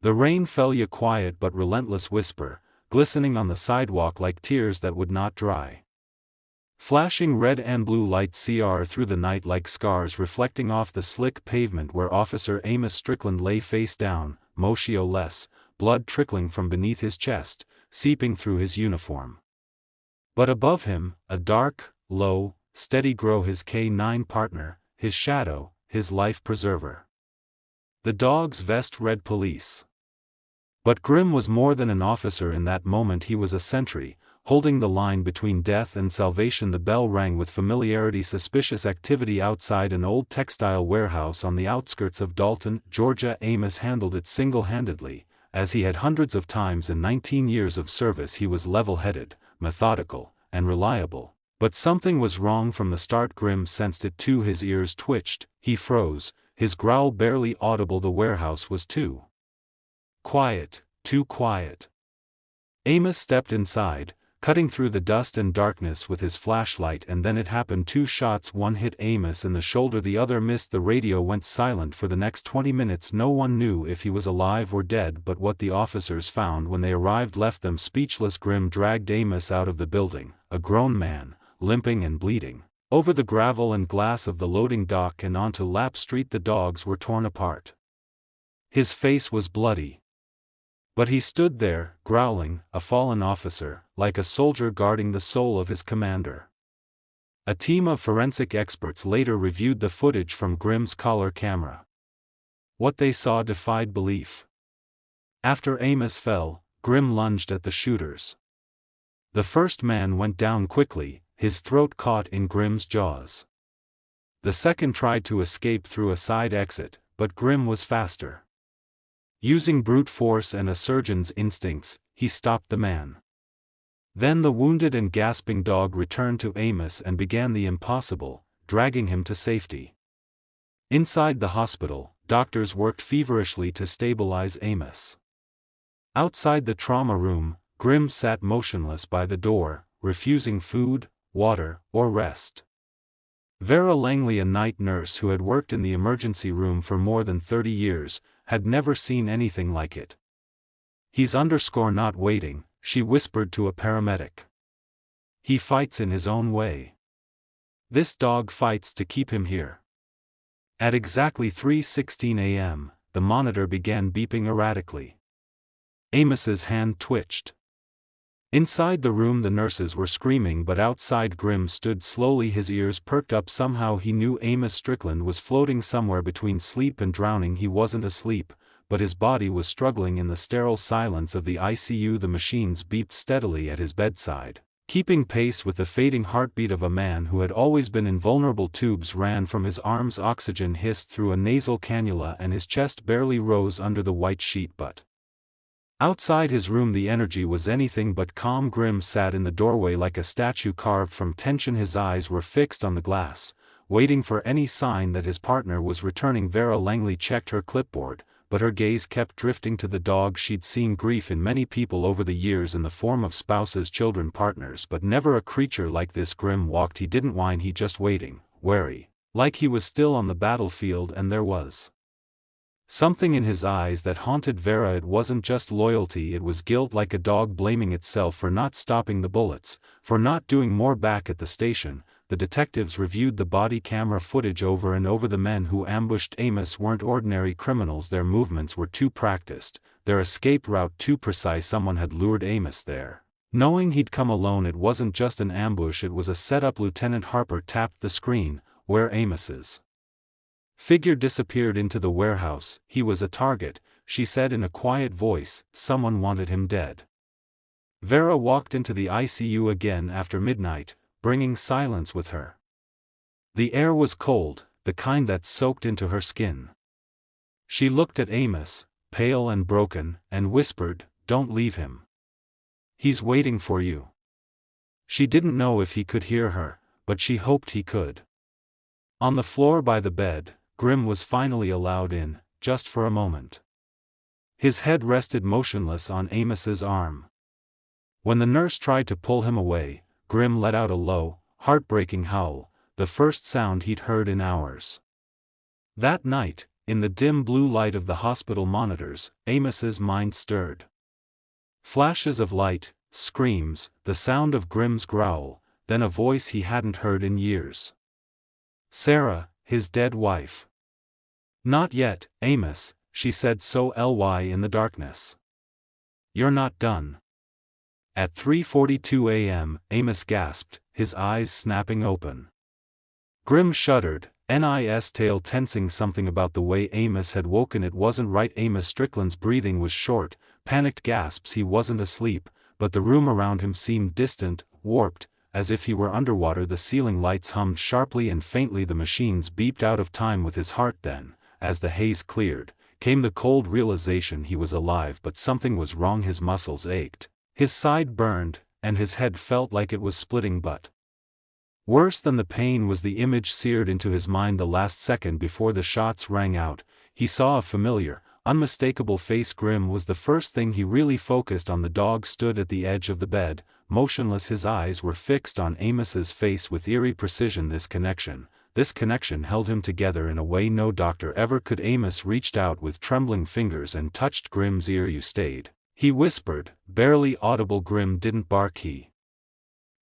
The rain fell, a quiet but relentless whisper, glistening on the sidewalk like tears that would not dry. Flashing red and blue lights through the night like scars reflecting off the slick pavement where Officer Amos Strickland lay face down, motionless, blood trickling from beneath his chest, seeping through his uniform. But above him, a dark, low, steady glow, his K9 partner, his shadow, his life preserver. The dog's vest read police. But Grimm was more than an officer in that moment. He was a sentry, holding the line between death and salvation. The bell rang with familiarity. Suspicious activity outside an old textile warehouse on the outskirts of Dalton, Georgia. Amos handled it single-handedly, as he had hundreds of times in 19 years of service. He was level-headed, methodical, and reliable. But something was wrong from the start. Grimm sensed it too. His ears twitched, he froze, his growl barely audible. The warehouse was too quiet, too quiet. Amos stepped inside, cutting through the dust and darkness with his flashlight, and then it happened. 2 shots, one hit Amos in the shoulder, the other missed. The radio went silent for the next 20 minutes. No one knew if he was alive or dead, but what the officers found when they arrived left them speechless. Grimm dragged Amos out of the building, a grown man, limping and bleeding, over the gravel and glass of the loading dock and onto Lap Street. The dogs were torn apart. His face was bloody. But he stood there, growling, a fallen officer, like a soldier guarding the soul of his commander. A team of forensic experts later reviewed the footage from Grimm's collar camera. What they saw defied belief. After Amos fell, Grimm lunged at the shooters. The first man went down quickly, his throat caught in Grimm's jaws. The second tried to escape through a side exit, but Grimm was faster. Using brute force and a surgeon's instincts, he stopped the man. Then the wounded and gasping dog returned to Amos and began the impossible, dragging him to safety. Inside the hospital, doctors worked feverishly to stabilize Amos. Outside the trauma room, Grimm sat motionless by the door, refusing food, water, or rest. Vera Langley, a night nurse who had worked in the emergency room for more than 30 years, had never seen anything like it. "He's not waiting," she whispered to a paramedic. "He fights in his own way. This dog fights to keep him here." At exactly 3:16 a.m., the monitor began beeping erratically. Amos's hand twitched. Inside the room the nurses were screaming, but outside Grimm stood slowly, his ears perked up. Somehow he knew Amos Strickland was floating somewhere between sleep and drowning. He wasn't asleep, but his body was struggling in the sterile silence of the ICU. The machines beeped steadily at his bedside, keeping pace with the fading heartbeat of a man who had always been invulnerable. Tubes ran from his arms, oxygen hissed through a nasal cannula, and his chest barely rose under the white sheet. But outside his room the energy was anything but calm. Grimm sat in the doorway like a statue carved from tension. His eyes were fixed on the glass, waiting for any sign that his partner was returning. Vera Langley checked her clipboard, but her gaze kept drifting to the dog. She'd seen grief in many people over the years in the form of spouses, children, partners, but never a creature like this. Grimm walked. He didn't whine, he just waiting, wary, like he was still on the battlefield. And there was something in his eyes that haunted Vera. It wasn't just loyalty, it was guilt, like a dog blaming itself for not stopping the bullets, for not doing more. Back at the station, the detectives reviewed the body camera footage over and over. The men who ambushed Amos weren't ordinary criminals. Their movements were too practiced, their escape route too precise. Someone had lured Amos there, knowing he'd come alone. It wasn't just an ambush, it was a setup. Lieutenant Harper tapped the screen, where Amos's figure disappeared into the warehouse. "He was a target," she said in a quiet voice. "Someone wanted him dead." Vera walked into the ICU again after midnight, bringing silence with her. The air was cold, the kind that soaked into her skin. She looked at Amos, pale and broken, and whispered, "Don't leave him. He's waiting for you." She didn't know if he could hear her, but she hoped he could. On the floor by the bed, Grimm was finally allowed in, just for a moment. His head rested motionless on Amos's arm. When the nurse tried to pull him away, Grimm let out a low, heartbreaking howl, the first sound he'd heard in hours. That night, in the dim blue light of the hospital monitors, Amos's mind stirred. Flashes of light, screams, the sound of Grimm's growl, then a voice he hadn't heard in years. Sarah, his dead wife. "Not yet, Amos," she said so in the darkness. "You're not done." At 3:42 a.m., Amos gasped, his eyes snapping open. Grimm shuddered, his tail tensing. Something about the way Amos had woken it wasn't right. Amos Strickland's breathing was short, panicked gasps. He wasn't asleep, but the room around him seemed distant, warped, as if he were underwater. The ceiling lights hummed sharply and faintly. The machines beeped out of time with his heart. Then, as the haze cleared, came the cold realization he was alive, but something was wrong. His muscles ached, his side burned, and his head felt like it was splitting. But worse than the pain was the image seared into his mind. The last second before the shots rang out, he saw a familiar, unmistakable face. Grimm was the first thing he really focused on. The dog stood at the edge of the bed, motionless. His eyes were fixed on Amos's face with eerie precision. This connection held him together in a way no doctor ever could. Amos reached out with trembling fingers and touched Grimm's ear. "You stayed," he whispered, barely audible. Grimm didn't bark. He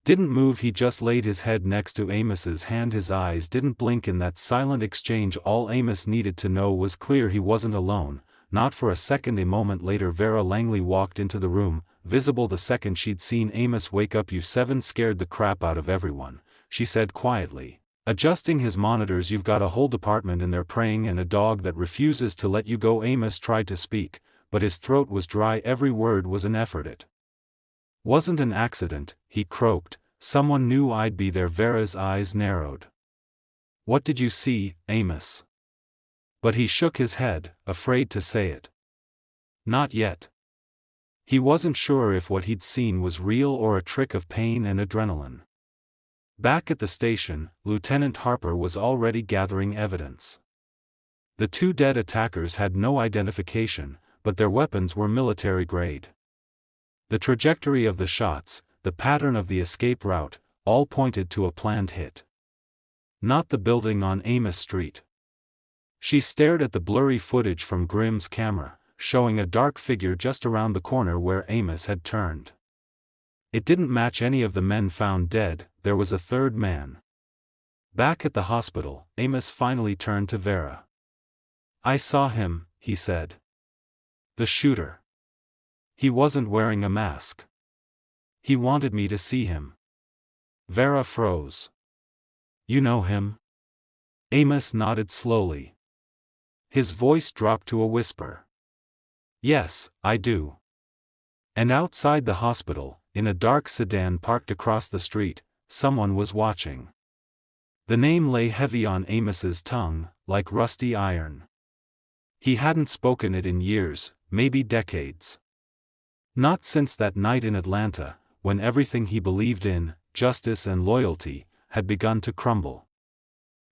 didn't move. He just laid his head next to Amos's hand. His eyes didn't blink. In that silent exchange, all Amos needed to know was clear: he wasn't alone, not for a second. A moment later, Vera Langley walked into the room, visible the second she'd seen Amos wake up. "You seven scared the crap out of everyone," she said quietly, adjusting his monitors. "You've got a whole department in there praying and a dog that refuses to let you go." Amos tried to speak, but his throat was dry. Every word was an effort. "It wasn't an accident," he croaked. "Someone knew I'd be there." Vera's eyes narrowed. "What did you see, Amos?" But he shook his head, afraid to say it. "Not yet." He wasn't sure if what he'd seen was real or a trick of pain and adrenaline. Back at the station, Lieutenant Harper was already gathering evidence. The two dead attackers had no identification, but their weapons were military grade. The trajectory of the shots, the pattern of the escape route, all pointed to a planned hit. Not the building on Amos Street. She stared at the blurry footage from Grimm's camera, showing a dark figure just around the corner where Amos had turned. It didn't match any of the men found dead. There was a third man. Back at the hospital, Amos finally turned to Vera. "I saw him," he said. "The shooter. He wasn't wearing a mask. He wanted me to see him." Vera froze. "You know him?" Amos nodded slowly. His voice dropped to a whisper. "Yes, I do." And outside the hospital, in a dark sedan parked across the street, someone was watching. The name lay heavy on Amos's tongue, like rusty iron. He hadn't spoken it in years, maybe decades. Not since that night in Atlanta, when everything he believed in, justice and loyalty, had begun to crumble.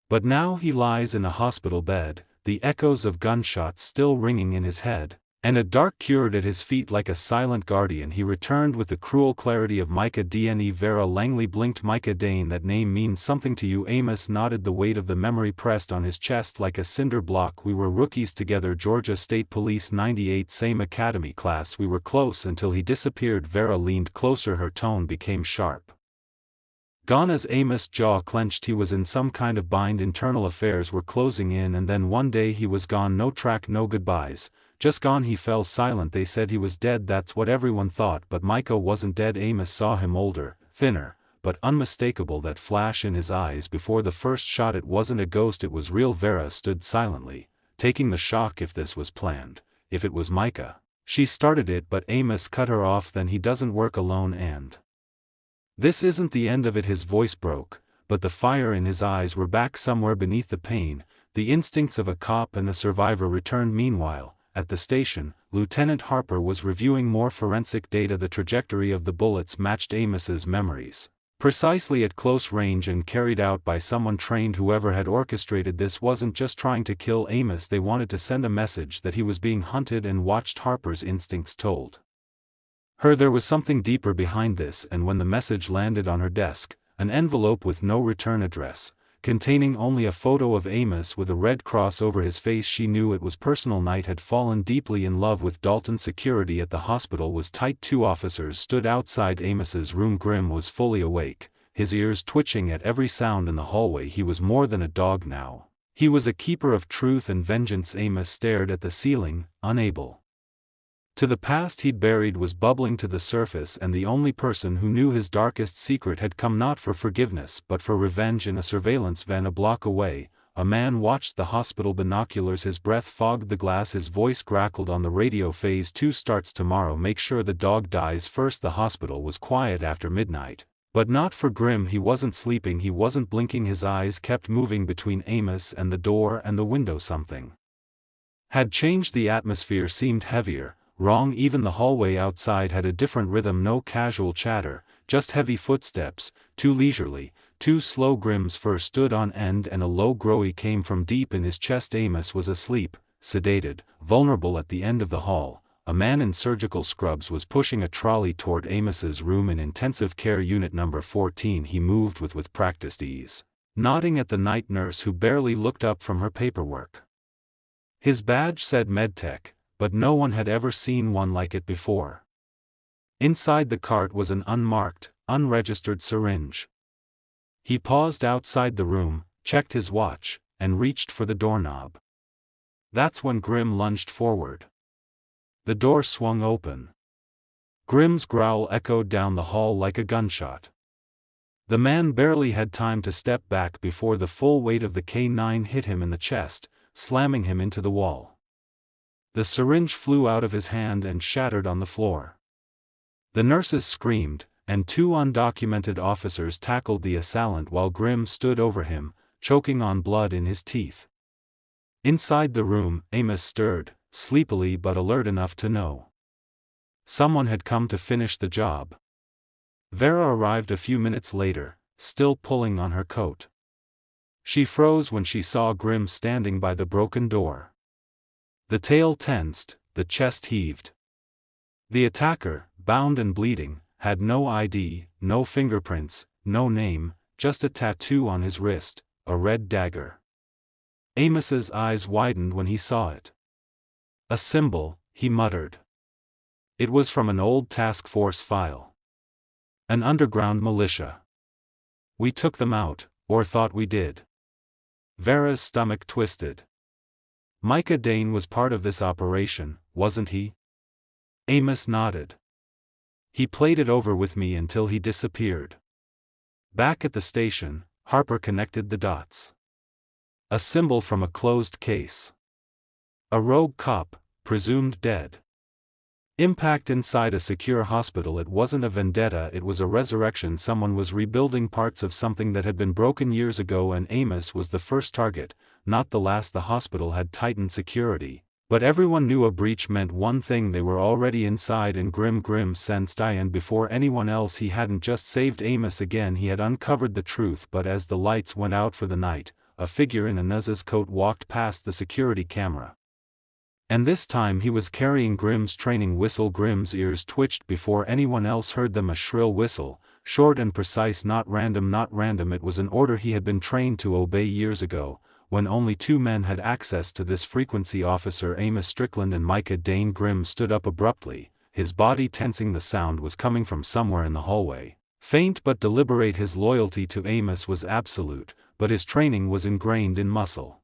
But now he lies in a hospital bed, the echoes of gunshots still ringing in his head, and a dark curd at his feet like a silent guardian. He returned with the cruel clarity of Micah Dane. Vera Langley blinked. "Micah Dane, that name means something to you?" Amos nodded, the weight of the memory pressed on his chest like a cinder block. "We were rookies together, Georgia State Police 98, same academy class. We were close until he disappeared." Vera leaned closer, her tone became sharp. Gone. As Amos' jaw clenched, he was in some kind of bind. Internal affairs were closing in, and then one day he was gone. No track, no goodbyes. Just gone. He fell silent. "They said he was dead. That's what everyone thought, but Micah wasn't dead." Amos saw him, older, thinner, but unmistakable. That flash in his eyes before the first shot, it wasn't a ghost, it was real. Vera stood silently, taking the shock. If this was planned, if it was Micah, she started it, but Amos cut her off. "Then he doesn't work alone, and this isn't the end of it." His voice broke, but the fire in his eyes were back. Somewhere beneath the pain, the instincts of a cop and a survivor returned. Meanwhile, at the station, Lieutenant Harper was reviewing more forensic data. The trajectory of the bullets matched Amos's memories, precisely at close range and carried out by someone trained. Whoever had orchestrated this wasn't just trying to kill Amos, they wanted to send a message that he was being hunted and watched. Harper's instincts told her there was something deeper behind this, and when the message landed on her desk, an envelope with no return address, containing only a photo of Amos with a red cross over his face. She knew it was personal. Knight had fallen deeply in love with Dalton. Security at the hospital was tight. 2 officers stood outside Amos's room. Grimm was fully awake, his ears twitching at every sound in the hallway. He was more than a dog now. He was a keeper of truth and vengeance. Amos stared at the ceiling, unable. To the past he'd buried was bubbling to the surface, and the only person who knew his darkest secret had come not for forgiveness but for revenge. In a surveillance van a block away, a man watched the hospital binoculars. His breath fogged the glass. His voice crackled on the radio. Phase 2 starts tomorrow. Make sure the dog dies first. The hospital was quiet after midnight. But not for Grimm. He wasn't sleeping, he wasn't blinking. His eyes kept moving between Amos and the door and the window. Something had changed. The atmosphere seemed heavier, wrong. Even the hallway outside had a different rhythm. No casual chatter, just heavy footsteps, too leisurely, too slow. Grimm's fur stood on end and a low growl came from deep in his chest. Amos was asleep, sedated, vulnerable. At the end of the hall, a man in surgical scrubs was pushing a trolley toward Amos's room in intensive care unit number 14. He moved with practiced ease, nodding at the night nurse who barely looked up from her paperwork. His badge said MedTech, but no one had ever seen one like it before. Inside the cart was an unmarked, unregistered syringe. He paused outside the room, checked his watch, and reached for the doorknob. That's when Grimm lunged forward. The door swung open. Grimm's growl echoed down the hall like a gunshot. The man barely had time to step back before the full weight of the K9 hit him in the chest, slamming him into the wall. The syringe flew out of his hand and shattered on the floor. The nurses screamed, and 2 undocumented officers tackled the assailant while Grimm stood over him, choking on blood in his teeth. Inside the room, Amos stirred, sleepily but alert enough to know someone had come to finish the job. Vera arrived a few minutes later, still pulling on her coat. She froze when she saw Grimm standing by the broken door. The tail tensed, the chest heaved. The attacker, bound and bleeding, had no ID, no fingerprints, no name, just a tattoo on his wrist, a red dagger. Amos's eyes widened when he saw it. A symbol, he muttered. It was from an old task force file. An underground militia. We took them out, or thought we did. Vera's stomach twisted. Micah Dane was part of this operation, wasn't he? Amos nodded. He played it over with me until he disappeared. Back at the station, Harper connected the dots. A symbol from a closed case. A rogue cop, presumed dead. Impact inside a secure hospital. It wasn't a vendetta, it was a resurrection. Someone was rebuilding parts of something that had been broken years ago, and Amos was the first target, not the last. The hospital had tightened security, but everyone knew a breach meant one thing: they were already inside. And Grimm sensed and before anyone else, he hadn't just saved Amos again, he had uncovered the truth. But as the lights went out for the night, a figure in a Naz's coat walked past the security camera. And this time he was carrying Grimm's training whistle. Grimm's ears twitched before anyone else heard them. A shrill whistle, short and precise, not random, not random. It was an order he had been trained to obey years ago, when only 2 men had access to this frequency: Officer Amos Strickland and Micah Dane. Grimm stood up abruptly, his body tensing. The sound was coming from somewhere in the hallway, faint but deliberate. His loyalty to Amos was absolute, but his training was ingrained in muscle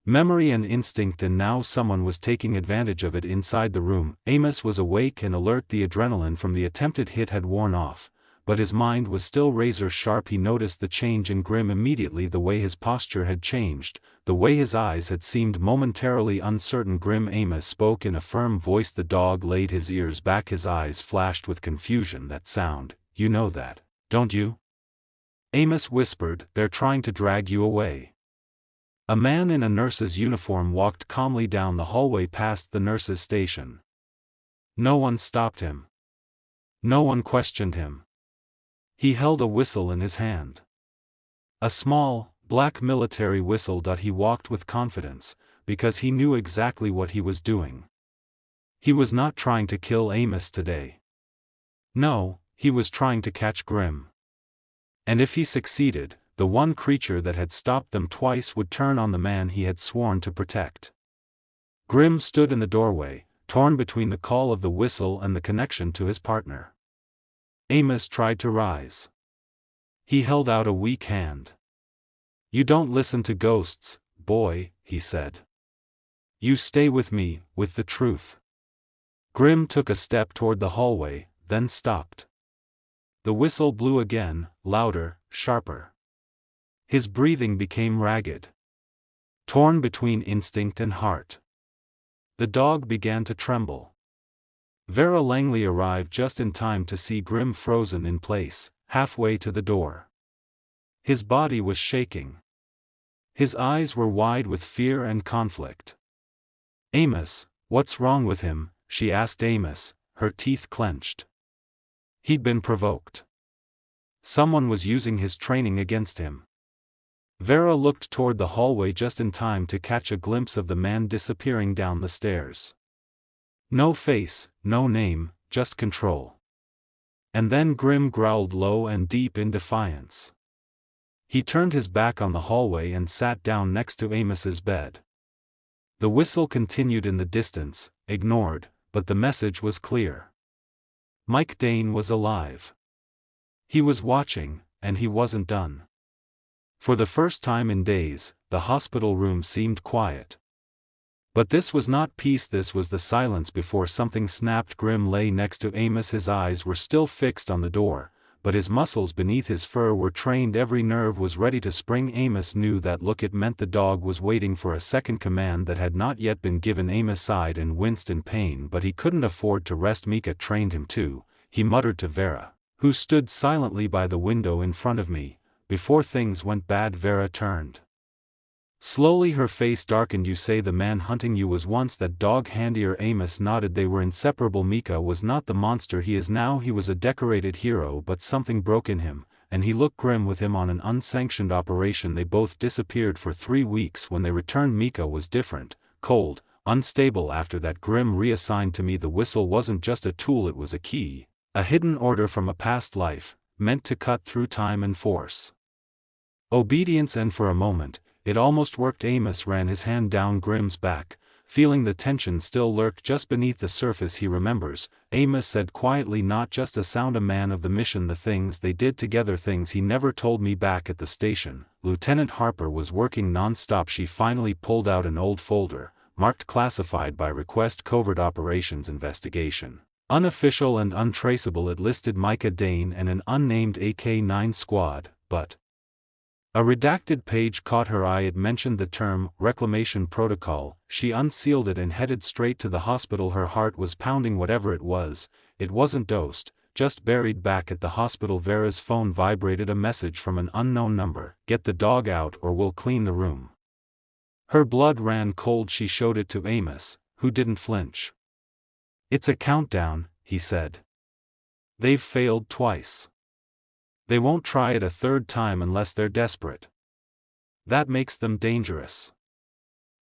memory and instinct, and now someone was taking advantage of it. Inside the room, Amos was awake and alert. The adrenaline from the attempted hit had worn off, but his mind was still razor sharp. He noticed the change in Grimm immediately: the way his posture had changed, the way his eyes had seemed momentarily uncertain. Grimm. Amos spoke in a firm voice. The dog laid his ears back, his eyes flashed with confusion. That sound, you know that, don't you? Amos whispered. They're trying to drag you away. A man in a nurse's uniform walked calmly down the hallway past the nurse's station. No one stopped him. No one questioned him. He held a whistle in his hand. A small, black military whistle. He walked with confidence, because he knew exactly what he was doing. He was not trying to kill Amos today. No, he was trying to catch Grimm. And if he succeeded, the one creature that had stopped them twice would turn on the man he had sworn to protect. Grimm stood in the doorway, torn between the call of the whistle and the connection to his partner. Amos tried to rise. He held out a weak hand. "You don't listen to ghosts, boy," he said. "You stay with me, with the truth." Grimm took a step toward the hallway, then stopped. The whistle blew again, louder, sharper. His breathing became ragged, torn between instinct and heart. The dog began to tremble. Vera Langley arrived just in time to see Grimm frozen in place, halfway to the door. His body was shaking. His eyes were wide with fear and conflict. "Amos, what's wrong with him?" she asked Amos, her teeth clenched. He'd been provoked. Someone was using his training against him. Vera looked toward the hallway just in time to catch a glimpse of the man disappearing down the stairs. No face, no name, just control. And then Grimm growled low and deep in defiance. He turned his back on the hallway and sat down next to Amos's bed. The whistle continued in the distance, ignored, but the message was clear. Mike Dane was alive. He was watching, and he wasn't done. For the first time in days, the hospital room seemed quiet. But this was not peace, this was the silence before something snapped. Grimm lay next to Amos, his eyes were still fixed on the door, but his muscles beneath his fur were trained, every nerve was ready to spring. Amos knew that look, it meant the dog was waiting for a second command that had not yet been given. Amos sighed and winced in pain, but he couldn't afford to rest. "Mika trained him too," he muttered to Vera, who stood silently by the window in front of me. "Before things went bad." Vera turned. Slowly her face darkened. "You say the man hunting you was once that dog handler?" Amos nodded. "They were inseparable. Mika was not the monster he is now. He was a decorated hero, but something broke in him, and he looked grim with him on an unsanctioned operation. They both disappeared for 3 weeks. When they returned, Mika was different, cold, unstable. After that, Grimm reassigned to me. The whistle wasn't just a tool, it was a key, a hidden order from a past life, meant to cut through time and force obedience, and for a moment, it almost worked." Amos ran his hand down Grimm's back, feeling the tension still lurked just beneath the surface. "He remembers," Amos said quietly, "not just a sound, a man of the mission, the things they did together, things he never told me." Back at the station, Lieutenant Harper was working non-stop. She finally pulled out an old folder, marked classified by request, covert operations investigation, unofficial and untraceable. It listed Micah Dane and an unnamed AK-9 squad, but a redacted page caught her eye. It mentioned the term reclamation protocol. She unsealed it and headed straight to the hospital. Her heart was pounding. Whatever it wasn't dosed, just buried. Back at the hospital, Vera's phone vibrated, a message from an unknown number: "Get the dog out or we'll clean the room." Her blood ran cold. She showed it to Amos, who didn't flinch. "It's a countdown," he said. "They've failed twice. They won't try it a third time unless they're desperate. That makes them dangerous."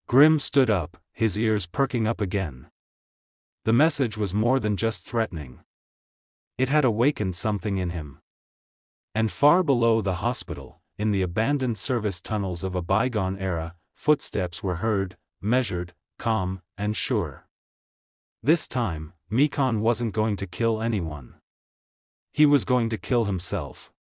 Grimm stood up, his ears perking up again. The message was more than just threatening. It had awakened something in him. And far below the hospital, in the abandoned service tunnels of a bygone era, footsteps were heard, measured, calm, and sure. This time, Mekon wasn't going to kill anyone. He was going to kill himself.